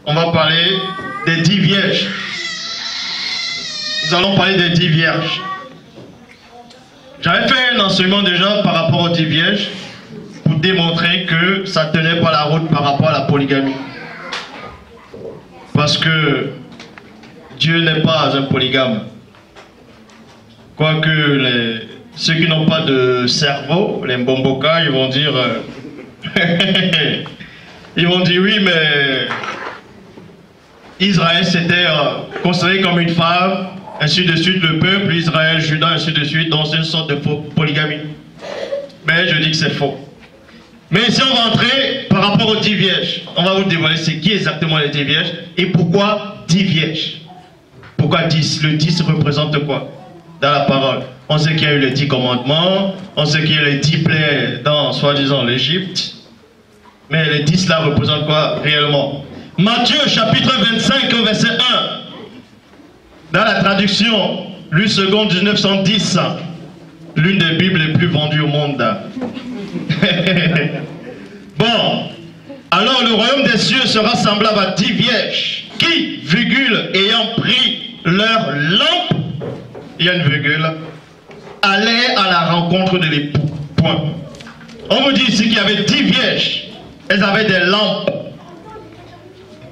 on va parler des 10 vierges. Nous allons parler des 10 vierges. J'avais fait un enseignement déjà par rapport aux 10 vierges pour démontrer que ça ne tenait pas la route par rapport à la polygamie. Parce que Dieu n'est pas un polygame. Quoique ceux qui n'ont pas de cerveau, les mbomboka, ils vont dire... ils vont dire oui, mais Israël s'était considéré comme une femme, ainsi de suite, le peuple, Israël, Juda, ainsi de suite, dans une sorte de polygamie. Mais je dis que c'est faux. Mais si on va entrer par rapport aux 10 vierges, on va vous dévoiler c'est qui exactement les 10 vierges et pourquoi 10 vierges. Pourquoi 10? Le 10 représente quoi dans la parole? On sait qu'il y a eu les 10 commandements, on sait qu'il y a les 10 plaies dans, soi-disant, l'Égypte. Mais les 10 là représentent quoi réellement? Matthieu chapitre 25 verset 1. Dans la traduction, Louis II 1910, l'une des Bibles les plus vendues au monde. Bon, alors le royaume des cieux sera semblable à 10 vierges qui, virgule, ayant pris leur lampe, il y a une virgule, allaient à la rencontre de l'époux. Point. On vous dit ici qu'il y avait 10 vierges. Elles avaient des lampes.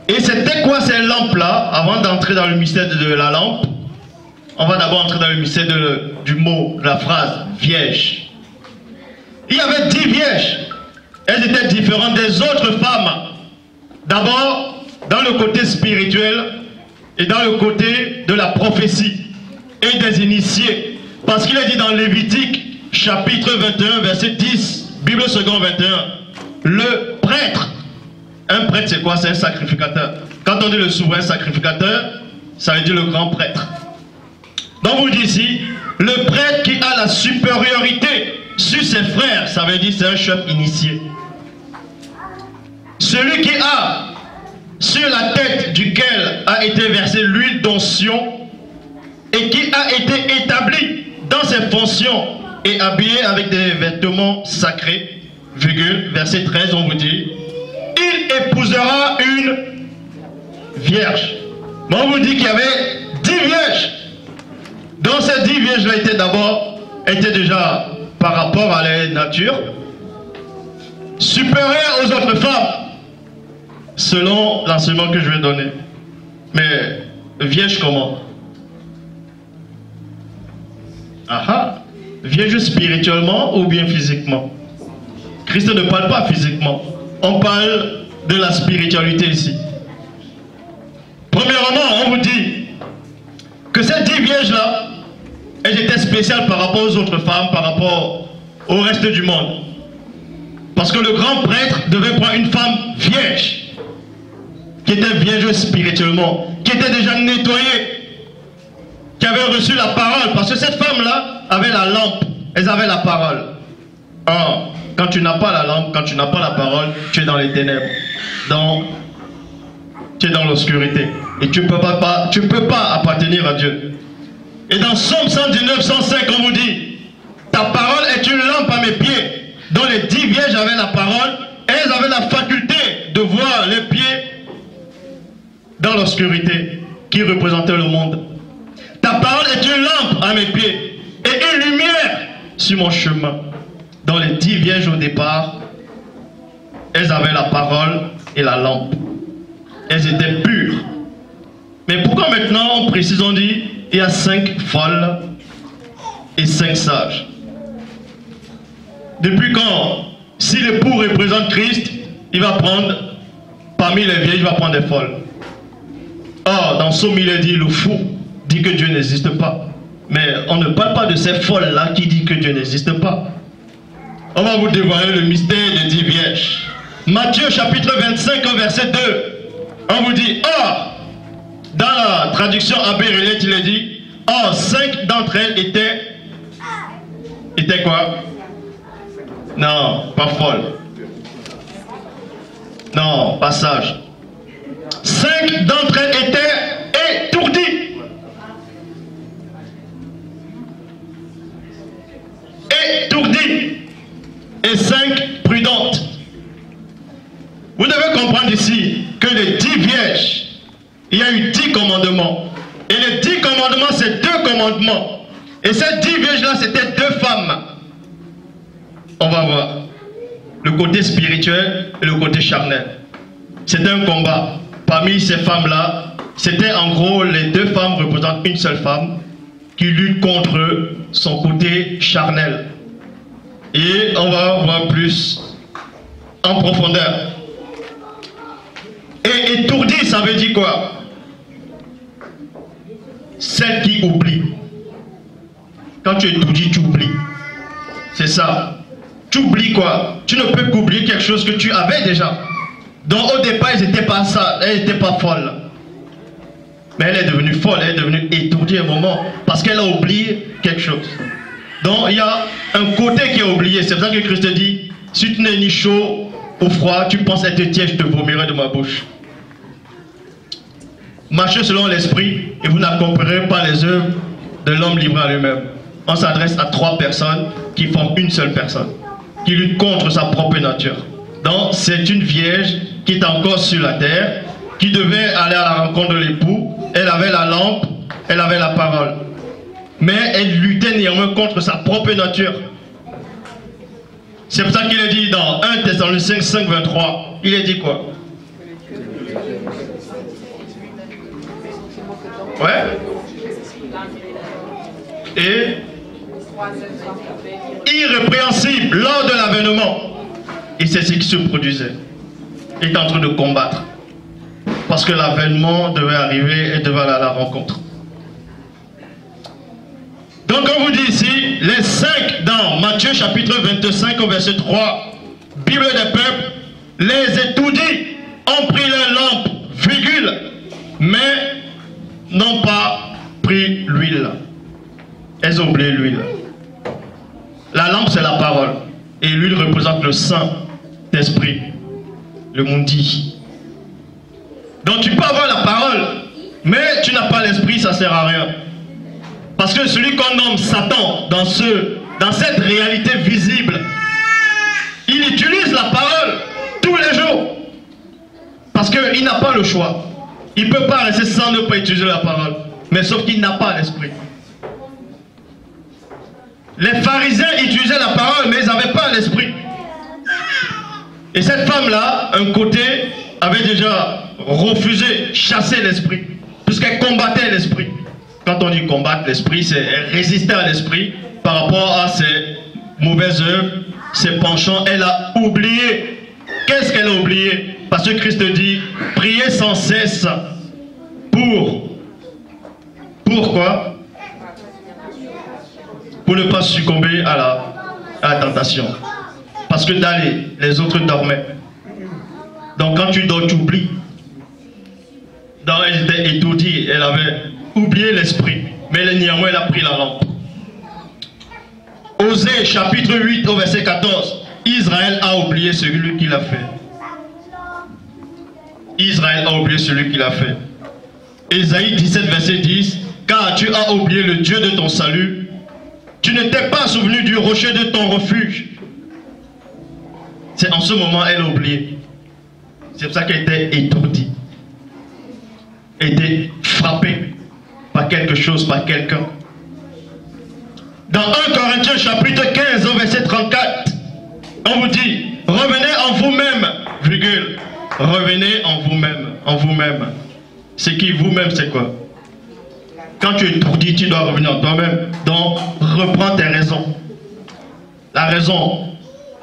Et c'était quoi ces lampes-là? Avant d'entrer dans le mystère de la lampe, on va d'abord entrer dans le mystère du mot, de la phrase vierge. Il y avait 10 vierges. Elles étaient différentes des autres femmes. D'abord, dans le côté spirituel et dans le côté de la prophétie et des initiés. Parce qu'il est dit dans Lévitique, chapitre 21, verset 10, Bible seconde 21, le prêtre. Un prêtre, c'est quoi? C'est un sacrificateur. Quand on dit le souverain sacrificateur, ça veut dire le grand prêtre. Donc vous dites ici, le prêtre qui a la supériorité sur ses frères, ça veut dire c'est un chef initié. Celui qui a sur la tête duquel a été versée l'huile d'onction et qui a été établi dans ses fonctions et habillé avec des vêtements sacrés, virgule, verset 13, on vous dit, il épousera une vierge. Mais on vous dit qu'il y avait 10 vierges. Donc ces 10 vierges-là étaient déjà par rapport à leur nature supérieures aux autres femmes, selon l'enseignement que je vais donner. Mais vierge comment? Aha, vierge spirituellement ou bien physiquement? Christ ne parle pas physiquement. On parle de la spiritualité ici. Premièrement, on vous dit que ces 10 vierges-là, elles étaient spéciales par rapport aux autres femmes, par rapport au reste du monde. Parce que le grand prêtre devait prendre une femme vierge, qui était vierge spirituellement, qui était déjà nettoyée, qui avait reçu la parole. Parce que cette femme-là avait la lampe, elles avaient la parole. Or, quand tu n'as pas la lampe, quand tu n'as pas la parole, tu es dans les ténèbres. Donc, tu es dans l'obscurité. Et tu ne peux pas appartenir à Dieu. Et dans Somme 119, 105, on vous dit, ta parole est une lampe à mes pieds. Dont les 10 vierges avaient la parole, et elles avaient la faculté de voir les pieds dans l'obscurité qui représentait le monde. Ta parole est une lampe à mes pieds et une lumière sur mon chemin. Dans les 10 vierges au départ, elles avaient la parole et la lampe. Elles étaient pures. Mais pourquoi maintenant on précise, on dit, il y a 5 folles et 5 sages? Depuis quand, si l'époux représente Christ, il va prendre, parmi les vierges, il va prendre des folles. Or, dans Somme, il est dit, le fou dit que Dieu n'existe pas. Mais on ne parle pas de ces folles-là qui disent que Dieu n'existe pas. On va vous dévoiler le mystère des 10 vierges. Matthieu chapitre 25, verset 2. On vous dit, or, dans la traduction Abbé Relais, il est dit, or, 5 d'entre elles étaient quoi? Non, pas folle. Non, pas sage. 5 d'entre elles étaient étourdies. Étourdies. Et 5 prudentes. Vous devez comprendre ici que les 10 vierges il y a eu 10 commandements. Et les 10 commandements, c'est 2 commandements. Et ces 10 vierges-là, c'était 2 femmes. On va voir. Le côté spirituel et le côté charnel. C'était un combat. Parmi ces femmes-là, c'était en gros les 2 femmes représentent une seule femme qui lutte contre son côté charnel. Et on va voir plus en profondeur. Et étourdi, ça veut dire quoi? Celle qui oublie. Quand tu es étourdi, tu oublies. C'est ça. Tu oublies quoi? Tu ne peux qu'oublier quelque chose que tu avais déjà. Donc au départ, elle n'était pas ça, elle n'était pas folle. Mais elle est devenue folle, elle est devenue étourdie à un moment parce qu'elle a oublié quelque chose. Donc il y a un côté qui est oublié. C'est pour ça que Christ dit, si tu n'es ni chaud ou froid, tu penses être tiède, je te vomirai de ma bouche. Marchez selon l'esprit et vous n'accomplirez pas les œuvres de l'homme livré à lui-même. On s'adresse à 3 personnes qui forment une seule personne, qui lutte contre sa propre nature. Donc c'est une vierge qui est encore sur la terre, qui devait aller à la rencontre de l'époux. Elle avait la lampe, elle avait la parole. Mais elle luttait néanmoins contre sa propre nature. C'est pour ça qu'il est dit dans 1 Thessaloniciens 5, 23, il est dit quoi? Ouais. Et irrépréhensible lors de l'avènement. Et c'est ce qui se produisait. Il est en train de combattre. Parce que l'avènement devait arriver et devait aller à la rencontre. Donc on vous dit ici, les 5 dans Matthieu chapitre 25 au verset 3, Bible des peuples, les étourdis ont pris leur lampe, virgule, mais n'ont pas pris l'huile. Elles ont oublié l'huile. La lampe c'est la parole. Et l'huile représente le Saint-Esprit, le mundi. Donc tu peux avoir la parole, mais tu n'as pas l'esprit, ça ne sert à rien. Parce que celui qu'on nomme Satan dans cette réalité visible, il utilise la parole tous les jours. Parce qu'il n'a pas le choix. Il ne peut pas rester sans ne pas utiliser la parole. Mais sauf qu'il n'a pas l'esprit. Les pharisiens utilisaient la parole, mais ils n'avaient pas l'esprit. Et cette femme-là, un côté, avait déjà refusé, chassé l'esprit. Puisqu'elle combattait l'esprit. Quand on dit combattre l'esprit, c'est résister à l'esprit par rapport à ses mauvaises œuvres, ses penchants. Elle a oublié. Qu'est-ce qu'elle a oublié? Parce que Christ dit, priez sans cesse pour quoi? Pour ne pas succomber à la tentation. Parce que d'aller, les autres dormaient. Donc quand tu dors, tu oublies. Donc elle était étourdie, elle avait oublié l'esprit. Mais néanmoins, elle a pris la lampe. Osée, chapitre 8, au verset 14. Israël a oublié celui qui l'a fait. Israël a oublié celui qui l'a fait. Ésaïe 17, verset 10. Car tu as oublié le Dieu de ton salut. Tu ne t'es pas souvenu du rocher de ton refuge. C'est en ce moment elle a oublié. C'est pour ça qu'elle était étourdie. Elle était frappée par quelque chose, par quelqu'un. Dans 1 Corinthiens chapitre 15 au verset 34, on vous dit, revenez en vous-même, virgule, revenez en vous-même, en vous-même. C'est qui vous-même, c'est quoi? Quand tu es étourdi, tu dois revenir en toi-même. Donc, reprends tes raisons. La raison,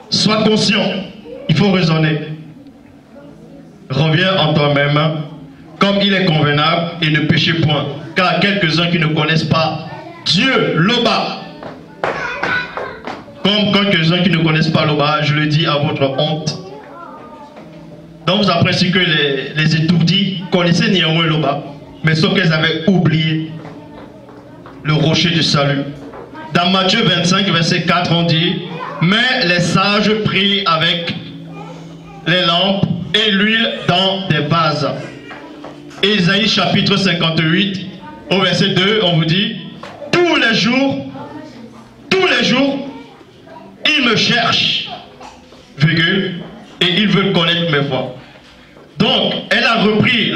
sois conscient, il faut raisonner. Reviens en toi-même, comme il est convenable, et ne péchez point. Car quelques-uns qui ne connaissent pas Dieu, l'Oba, comme quelques-uns qui ne connaissent pas l'Oba, je le dis à votre honte. Donc vous appréciez que les étourdis connaissaient néanmoins l'Oba, mais sauf qu'elles avaient oublié le rocher du salut. Dans Matthieu 25, verset 4, on dit, mais les sages prient avec les lampes et l'huile dans des vases. Ésaïe chapitre 58, au verset 2, on vous dit, tous les jours, ils me cherchent, virgule, et ils veulent connaître mes voies. Donc, elle a repris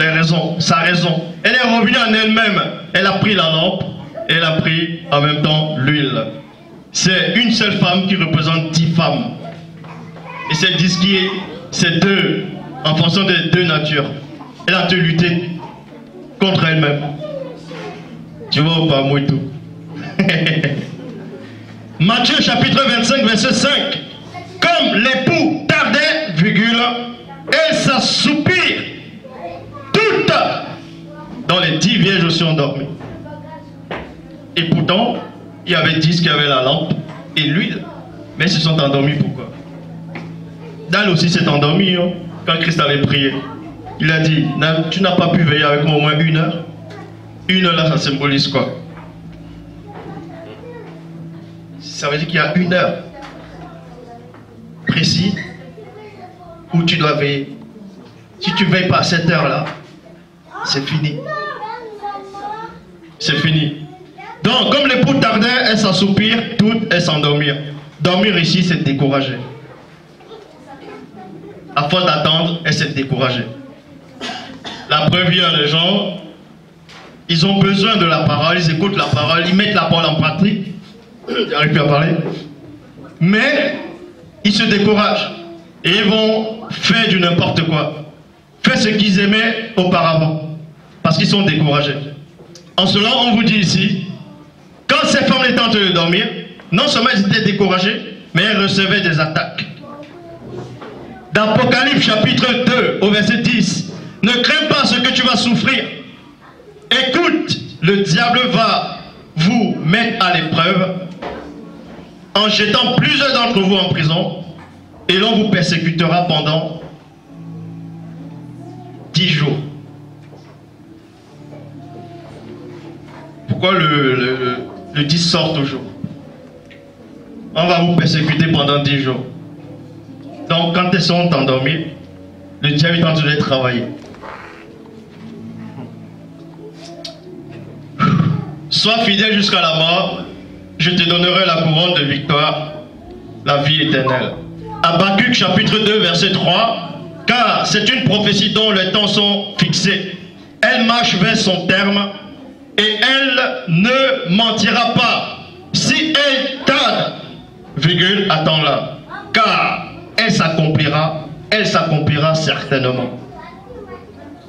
sa raison. Elle est revenue en elle-même. Elle a pris la lampe. Elle a pris en même temps l'huile. C'est une seule femme qui représente 10 femmes. Et c'est 10 qui est, c'est deux, en fonction des deux natures. Elle a dû lutter contre elle-même. Tu vois ou pas, moi et tout. Matthieu chapitre 25, verset 5. Comme l'époux tardait, virgule, elle s'assoupire. Toutes dans les 10 vierges aussi endormies. Et pourtant, il y avait 10 qui avaient la lampe et l'huile. Mais ils se sont endormis, pourquoi? Dan aussi s'est endormi hein, quand Christ avait prié. Il a dit, tu n'as pas pu veiller avec moi au moins 1 heure. 1 heure là, ça symbolise quoi? Ça veut dire qu'il y a 1 heure précise où tu dois veiller. Si tu ne veilles pas à cette heure là, c'est fini. C'est fini. Donc, comme l'époux tardait, elle s'assoupir, toutes elles s'endormirent. Dormir ici, c'est décourager. À force d'attendre, elle s'est découragée. La preuve, il y a les gens, ils ont besoin de la parole, ils écoutent la parole, ils mettent la parole en pratique. J'arrive plus à parler. Mais, ils se découragent. Et ils vont faire du n'importe quoi. Faire ce qu'ils aimaient auparavant. Parce qu'ils sont découragés. En cela, on vous dit ici, quand ces femmes étaient en train de dormir, non seulement elles étaient découragées, mais elles recevaient des attaques. Dans Apocalypse chapitre 2, au verset 10, ne crains pas ce que tu vas souffrir. Écoute, le diable va vous mettre à l'épreuve en jetant plusieurs d'entre vous en prison et l'on vous persécutera pendant 10 jours. Pourquoi le 10 sort toujours? On va vous persécuter pendant 10 jours. Donc quand elles sont endormies, le diable est en train de travailler. Sois fidèle jusqu'à la mort, je te donnerai la couronne de victoire, la vie éternelle. Habakkuk chapitre 2 verset 3. Car c'est une prophétie dont les temps sont fixés. Elle marche vers son terme et elle ne mentira pas. Si elle tarde, virgule, attends-la. Car elle s'accomplira certainement.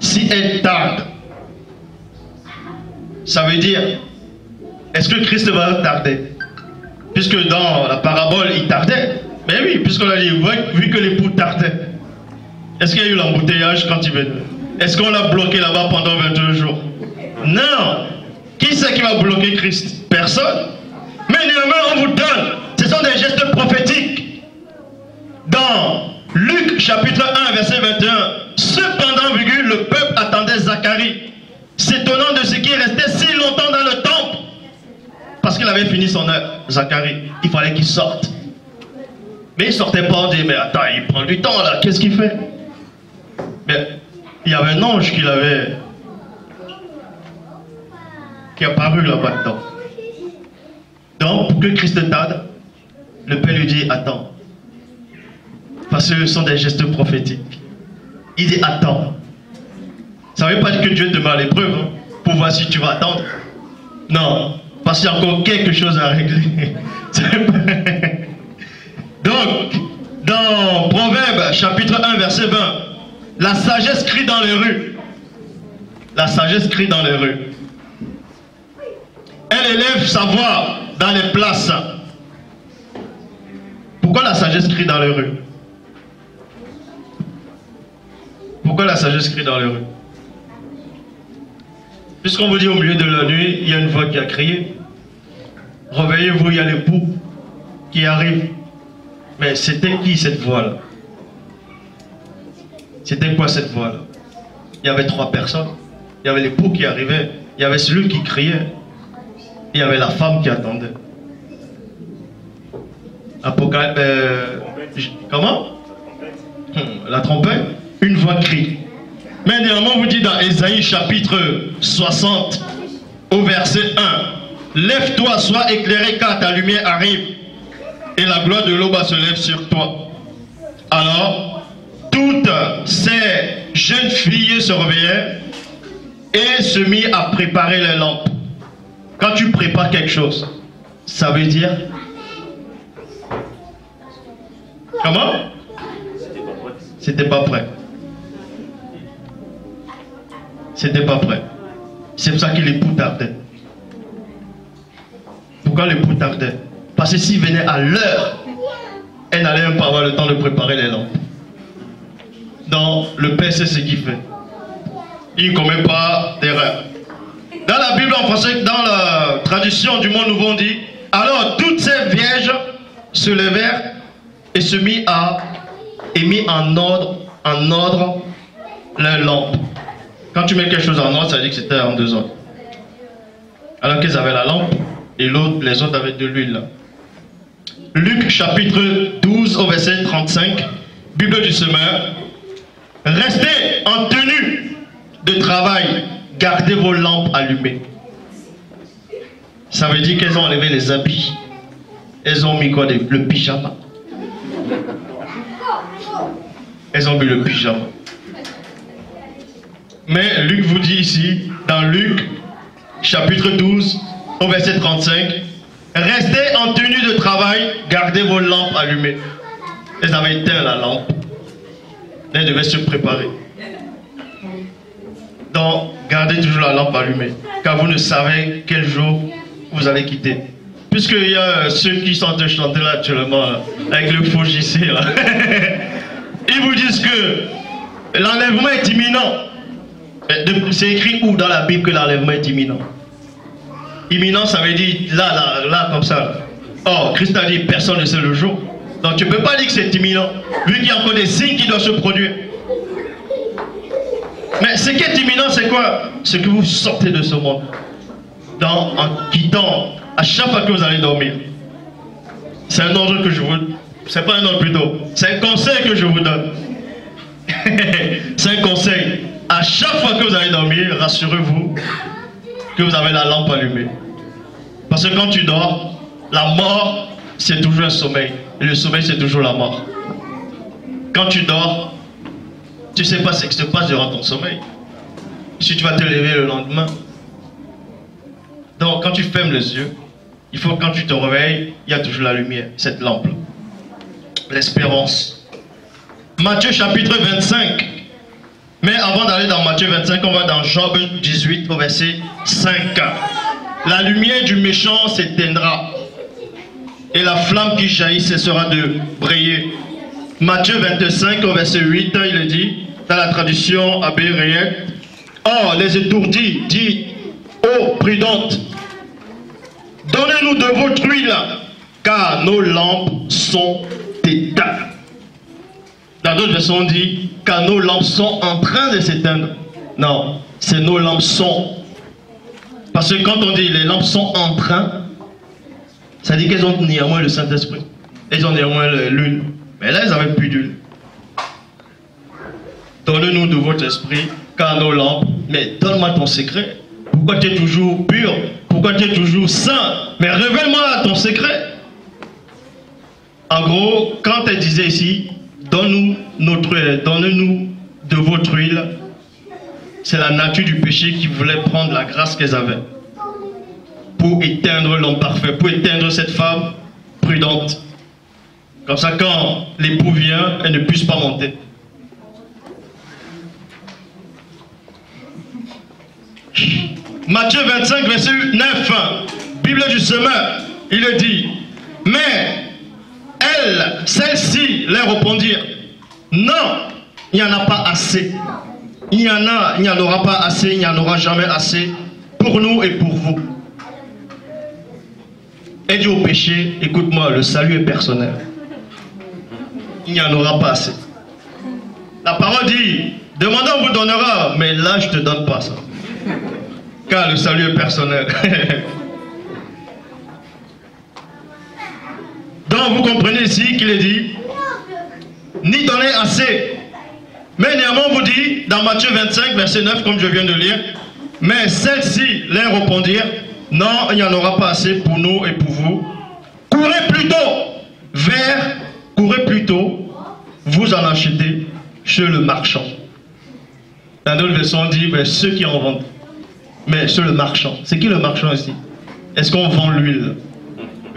Si elle tarde, ça veut dire, est-ce que Christ va tarder? Puisque dans la parabole, il tardait. Mais oui, puisqu'on a dit, vu que l'époux tardait. Est-ce qu'il y a eu l'embouteillage quand il venait? Est-ce qu'on l'a bloqué là-bas pendant 22 jours? Non. Qui c'est qui va bloquer Christ? Personne. Mais néanmoins, on vous donne. Ce sont des gestes prophétiques. Dans Luc chapitre 1, verset 21. Cependant, virgule, le peuple attendait Zacharie, s'étonnant de ce qui restait si longtemps dans le temple. Parce qu'il avait fini son œuvre, Zacharie. Il fallait qu'il sorte. Mais il ne sortait pas, on dit, mais attends, il prend du temps là, qu'est-ce qu'il fait? Mais il y avait un ange qui est apparu là-bas dedans. Donc, pour que Christ tarde, le Père lui dit, attends. Parce que ce sont des gestes prophétiques. Il dit, attends. Ça ne veut pas dire que Dieu te met à l'épreuve hein, pour voir si tu vas attendre. Non, parce qu'il y a encore quelque chose à régler. Donc, dans Proverbe chapitre 1, verset 20, la sagesse crie dans les rues. La sagesse crie dans les rues. Elle élève sa voix dans les places. Pourquoi la sagesse crie dans les rues? Pourquoi la sagesse crie dans les rues? Puisqu'on vous dit au milieu de la nuit, il y a une voix qui a crié. Réveillez-vous, il y a l'époux qui arrive. Mais c'était qui cette voix-là? C'était quoi cette voix-là? Il y avait 3 personnes. Il y avait l'époux qui arrivait. Il y avait celui qui criait. Il y avait la femme qui attendait. Comment? La trompette. Une voix crie. Mais néanmoins, on vous dit dans Ésaïe chapitre 60, au verset 1. Lève-toi, sois éclairé car ta lumière arrive. Et la gloire de l'aube se lève sur toi. Alors, toutes ces jeunes filles se réveillèrent et se mirent à préparer les lampes. Quand tu prépares quelque chose, ça veut dire... Comment? C'était pas prêt. C'était pas prêt. C'est pour ça que l'époux tardait. Pourquoi l'époux tardait? Parce que s'il venait à l'heure, elle n'allait même pas avoir le temps de préparer les lampes. Donc, le père sait ce qu'il fait. Il ne commet pas d'erreur. Dans la Bible en français, dans la tradition du monde nouveau, on dit: alors toutes ces vierges se levèrent et se mit en ordre leurs lampes. Quand tu mets quelque chose en ordre, ça veut dire que c'était en désordre. Alors qu'ils avaient la lampe et les autres avaient de l'huile. Luc chapitre 12 au verset 35, Bible du semeur. Restez en tenue de travail, gardez vos lampes allumées. Ça veut dire qu'elles ont enlevé les habits. Elles ont mis quoi? Le pyjama. Elles ont mis le pyjama. Mais Luc vous dit ici, dans Luc chapitre 12 au verset 35, restez en tenue de travail, gardez vos lampes allumées. Elles avaient éteint la lampe. Elles devaient se préparer. Donc, gardez toujours la lampe allumée, car vous ne savez quel jour vous allez quitter. Puisqu'il y a ceux qui sont en train de chanter là actuellement, avec le faux JC, là. Ils vous disent que l'enlèvement est imminent. C'est écrit où dans la Bible que l'enlèvement est imminent? Imminent, ça veut dire là, comme ça. Or, Christ a dit, personne ne sait le jour. Donc tu ne peux pas dire que c'est imminent, vu qu'il y a encore des signes qui doivent se produire. Mais ce qui est imminent, c'est quoi? C'est que vous sortez de ce monde. En quittant, à chaque fois que vous allez dormir. C'est un ordre que je vous... C'est pas un ordre plutôt. C'est un conseil que je vous donne. C'est un conseil. À chaque fois que vous allez dormir, rassurez-vous que vous avez la lampe allumée. Parce que quand tu dors, la mort, c'est toujours un sommeil. Et le sommeil, c'est toujours la mort. Quand tu dors, tu ne sais pas ce qui se passe durant ton sommeil. Si tu vas te lever le lendemain. Donc, quand tu fermes les yeux, il faut que quand tu te réveilles, il y a toujours la lumière, cette lampe. L'espérance. Matthieu chapitre 25. Mais avant d'aller dans Matthieu 25, on va dans Job 18 au verset 5. La lumière du méchant s'éteindra et la flamme qui jaillit cessera de briller. Matthieu 25 au verset 8, il dit, dans la tradition abéréenne: or les étourdis dit ô prudentes, donnez-nous de votre huile, car nos lampes sont éteintes. Dans d'autres versions, on dit car nos lampes sont en train de s'éteindre. Non, c'est nos lampes sont. Parce que quand on dit les lampes sont en train, ça dit qu'elles ont néanmoins le Saint-Esprit. Elles ont néanmoins l'huile. Mais là, elles n'avaient plus d'huile. Donne-nous de votre esprit, car nos lampes. Mais donne-moi ton secret. Pourquoi tu es toujours pur? Pourquoi tu es toujours saint? Mais révèle-moi ton secret. En gros, quand elle disait ici, donne-nous de votre huile, c'est la nature du péché qui voulait prendre la grâce qu'elles avaient pour éteindre l'homme parfait, pour éteindre cette femme prudente. Comme ça, quand l'époux vient, elle ne puisse pas monter. Matthieu 25, verset 9, Bible du semeur, il le dit, mais celles-ci leur répondirent, non, il n'y en a pas assez. Il n'y en aura pas assez, il n'y en aura jamais assez pour nous et pour vous. Et dit au péché, écoute-moi, le salut est personnel. Il n'y en aura pas assez. La parole dit, demandez, on vous donnera, mais là je ne te donne pas ça. Car le salut est personnel. Donc vous comprenez ici qu'il est dit, ni donner assez. Mais néanmoins on vous dit, dans Matthieu 25, verset 9, comme je viens de lire, mais celles-ci leur répondirent, non, il n'y en aura pas assez pour nous et pour vous. Courez plutôt, vous en achetez chez le marchand. Dans d'autres versions, on dit ben, ceux qui en vendent. Mais c'est le marchand. C'est qui le marchand ici? Est-ce qu'on vend l'huile?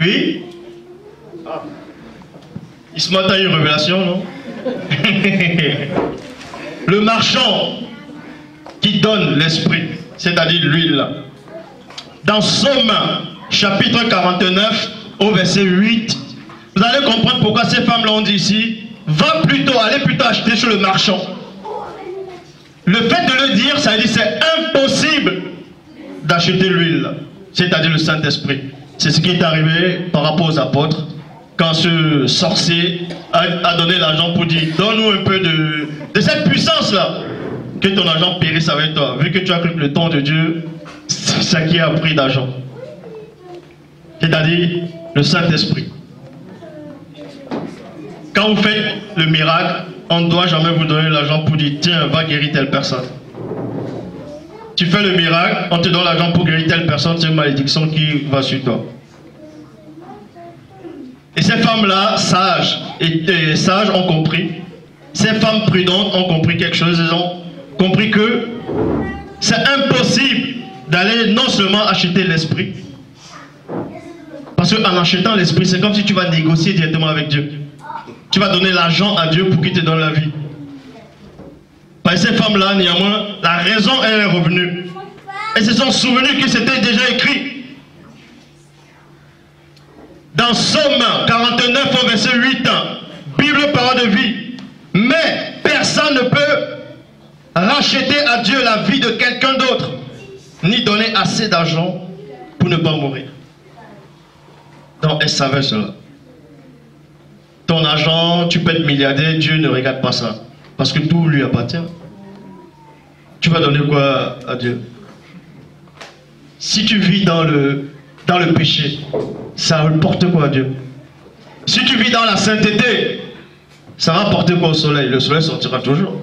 Oui? Ismaël a eu une révélation, non? Le marchand qui donne l'esprit, c'est-à-dire l'huile. Dans Somme, chapitre 49, au verset 8, vous allez comprendre pourquoi ces femmes-là ont dit ici, allez plutôt acheter chez le marchand. Le fait de le dire, ça veut dire c'est impossible d'acheter l'huile, c'est-à-dire le Saint-Esprit. C'est ce qui est arrivé par rapport aux apôtres, quand ce sorcier a donné l'argent pour dire, donne-nous un peu de cette puissance-là, que ton argent périsse avec toi, vu que tu as cru que le temps de Dieu, c'est ça qui a pris d'argent. C'est-à-dire le Saint-Esprit. Quand vous faites le miracle, on ne doit jamais vous donner l'argent pour dire, tiens, va guérir telle personne. Tu fais le miracle, on te donne l'argent pour guérir telle personne, c'est une malédiction qui va sur toi. Et ces femmes-là, sages ont compris. Ces femmes prudentes ont compris quelque chose. Elles ont compris que c'est impossible d'aller non seulement acheter l'esprit. Parce qu'en achetant l'esprit, c'est comme si tu vas négocier directement avec Dieu. Tu vas donner l'argent à Dieu pour qu'il te donne la vie. Parce que ces femmes-là, néanmoins, la raison elle est revenue. Elles se sont souvenues que c'était déjà écrit. Dans Somme 49 au verset 8, Bible parole de vie. Mais personne ne peut racheter à Dieu la vie de quelqu'un d'autre, ni donner assez d'argent pour ne pas mourir. Donc elle savait cela. Ton argent, tu peux être milliardaire, Dieu ne regarde pas ça. Parce que tout lui appartient. Tu vas donner quoi à Dieu? Si tu vis dans le péché, ça rapporte quoi à Dieu? Si tu vis dans la sainteté, ça va porter quoi au soleil? Le soleil sortira toujours.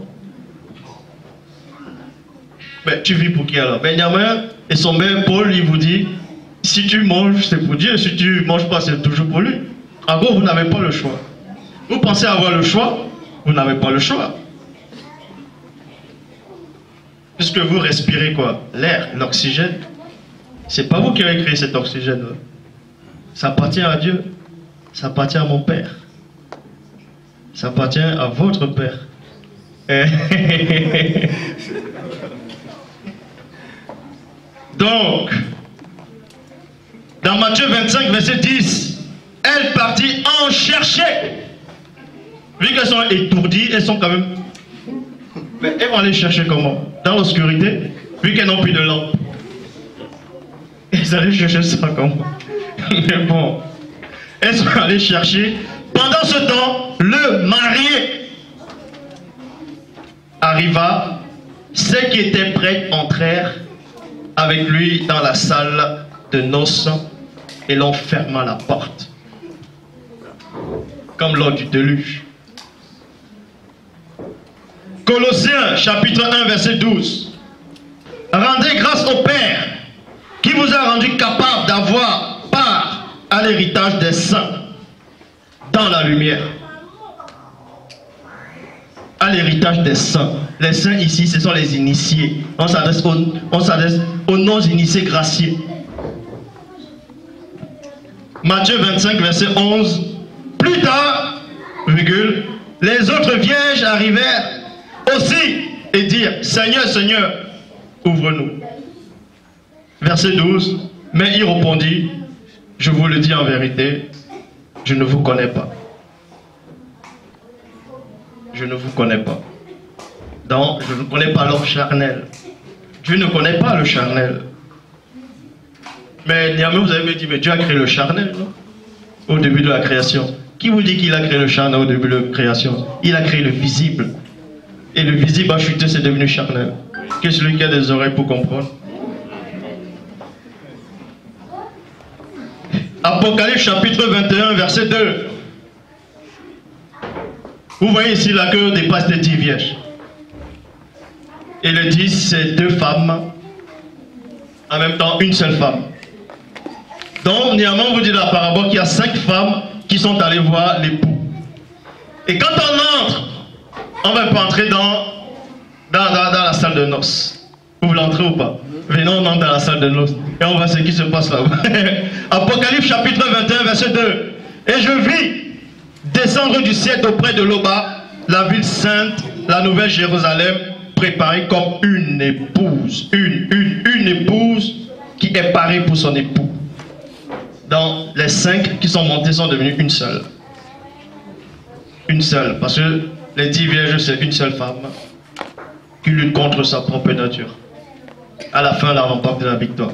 Mais tu vis pour qui alors? Benjamin et son père Paul, il vous dit, si tu manges, c'est pour Dieu. Si tu ne manges pas, c'est toujours pour lui. En gros, vous n'avez pas le choix. Vous pensez avoir le choix, vous n'avez pas le choix. Puisque vous respirez quoi? L'air, l'oxygène. C'est pas vous qui avez créé cet oxygène. Ça appartient à Dieu. Ça appartient à mon Père. Ça appartient à votre Père. Donc, dans Matthieu 25, verset 10, elle partit en chercher. Vu qu'elles sont étourdies, elles sont quand même... Mais elles vont aller chercher comment? Dans l'obscurité, vu qu'elles n'ont plus de lampe. Elles allaient chercher ça comment? Mais bon, elles sont allées chercher. Pendant ce temps, le marié arriva. Ceux qui étaient prêts entrèrent avec lui dans la salle de noces et l'on ferma la porte. Comme lors du déluge. Colossiens chapitre 1 verset 12. Rendez grâce au Père qui vous a rendu capable d'avoir part à l'héritage des saints dans la lumière. À l'héritage des saints. Les saints ici, ce sont les initiés. On s'adresse aux non-initiés graciés. Matthieu 25 verset 11. Plus tard, virgule, les autres vierges arrivèrent aussi et dirent, Seigneur, Seigneur, ouvre-nous. Verset 12. Mais il répondit, je vous le dis en vérité, je ne vous connais pas. Je ne vous connais pas. Donc, je ne connais pas l'homme charnel. Dieu ne connaît pas le charnel. Mais néanmoins, vous avez dit, mais Dieu a créé le charnel, non? Au début de la création. Qui vous dit qu'il a créé le charnel au début de la création? Il a créé le visible. Et le visible a chuté, c'est devenu charnel. Que celui qui a des oreilles pour comprendre. Apocalypse chapitre 21, verset 2. Vous voyez ici la queue dépasse les 10 vierges. Et le 10, c'est 2 femmes. En même temps, une seule femme. Donc, néanmoins, on vous dit dans la parabole qu'il y a 5 femmes qui sont allées voir l'époux. Et quand on entre, on ne va pas entrer dans dans la salle de noces. Vous voulez entrer ou pas? Venons dans la salle de noces. Et on voit ce qui se passe là-bas. Apocalypse chapitre 21, verset 2. Et je vis descendre du ciel auprès de Loba, la ville sainte, la nouvelle Jérusalem, préparée comme une épouse. Une épouse qui est parée pour son époux. Dans les 5 qui sont montés sont devenus une seule. Une seule. Parce que les 10 vierges, c'est une seule femme qui lutte contre sa propre nature. À la fin, la remporte de la victoire.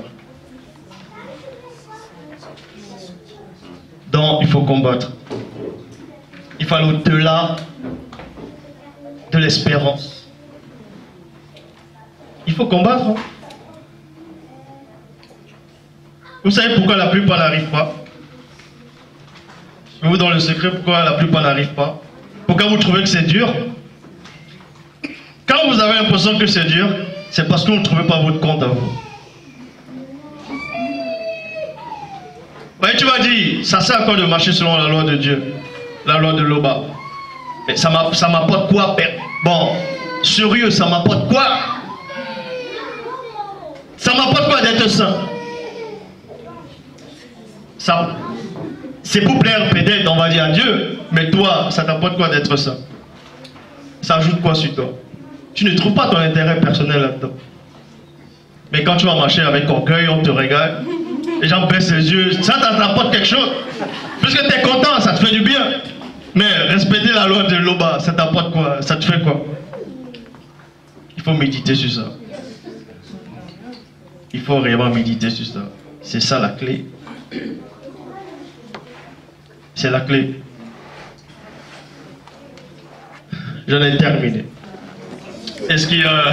Donc, il faut combattre. Il faut aller au-delà de l'espérance. Il faut combattre. Hein? Vous savez pourquoi la plupart n'arrivent pas? Je vous donne le secret pourquoi la plupart n'arrivent pas. Pourquoi vous trouvez que c'est dur? Quand vous avez l'impression que c'est dur, c'est parce que vous ne trouvez pas votre compte à vous. Ouais, tu vas dire, ça sert à quoi de marcher selon la loi de Dieu? La loi de Loba. Mais ça m'apporte quoi? Bon, sérieux, ça m'apporte quoi? Ça m'apporte quoi d'être saint? C'est pour plaire peut-être, on va dire à Dieu, mais toi, ça t'apporte quoi d'être saint? Ça ajoute quoi sur toi? Tu ne trouves pas ton intérêt personnel là-dedans. Mais quand tu vas marcher avec orgueil, on te regarde, les gens baissent les yeux, ça t'apporte quelque chose. Puisque tu es content, ça te fait du bien. Mais respecter la loi de Loba, ça t'apporte quoi? Ça te fait quoi? Il faut méditer sur ça. Il faut réellement méditer sur ça. C'est ça la clé. C'est la clé. J'en ai terminé. Est-ce qu'il y a...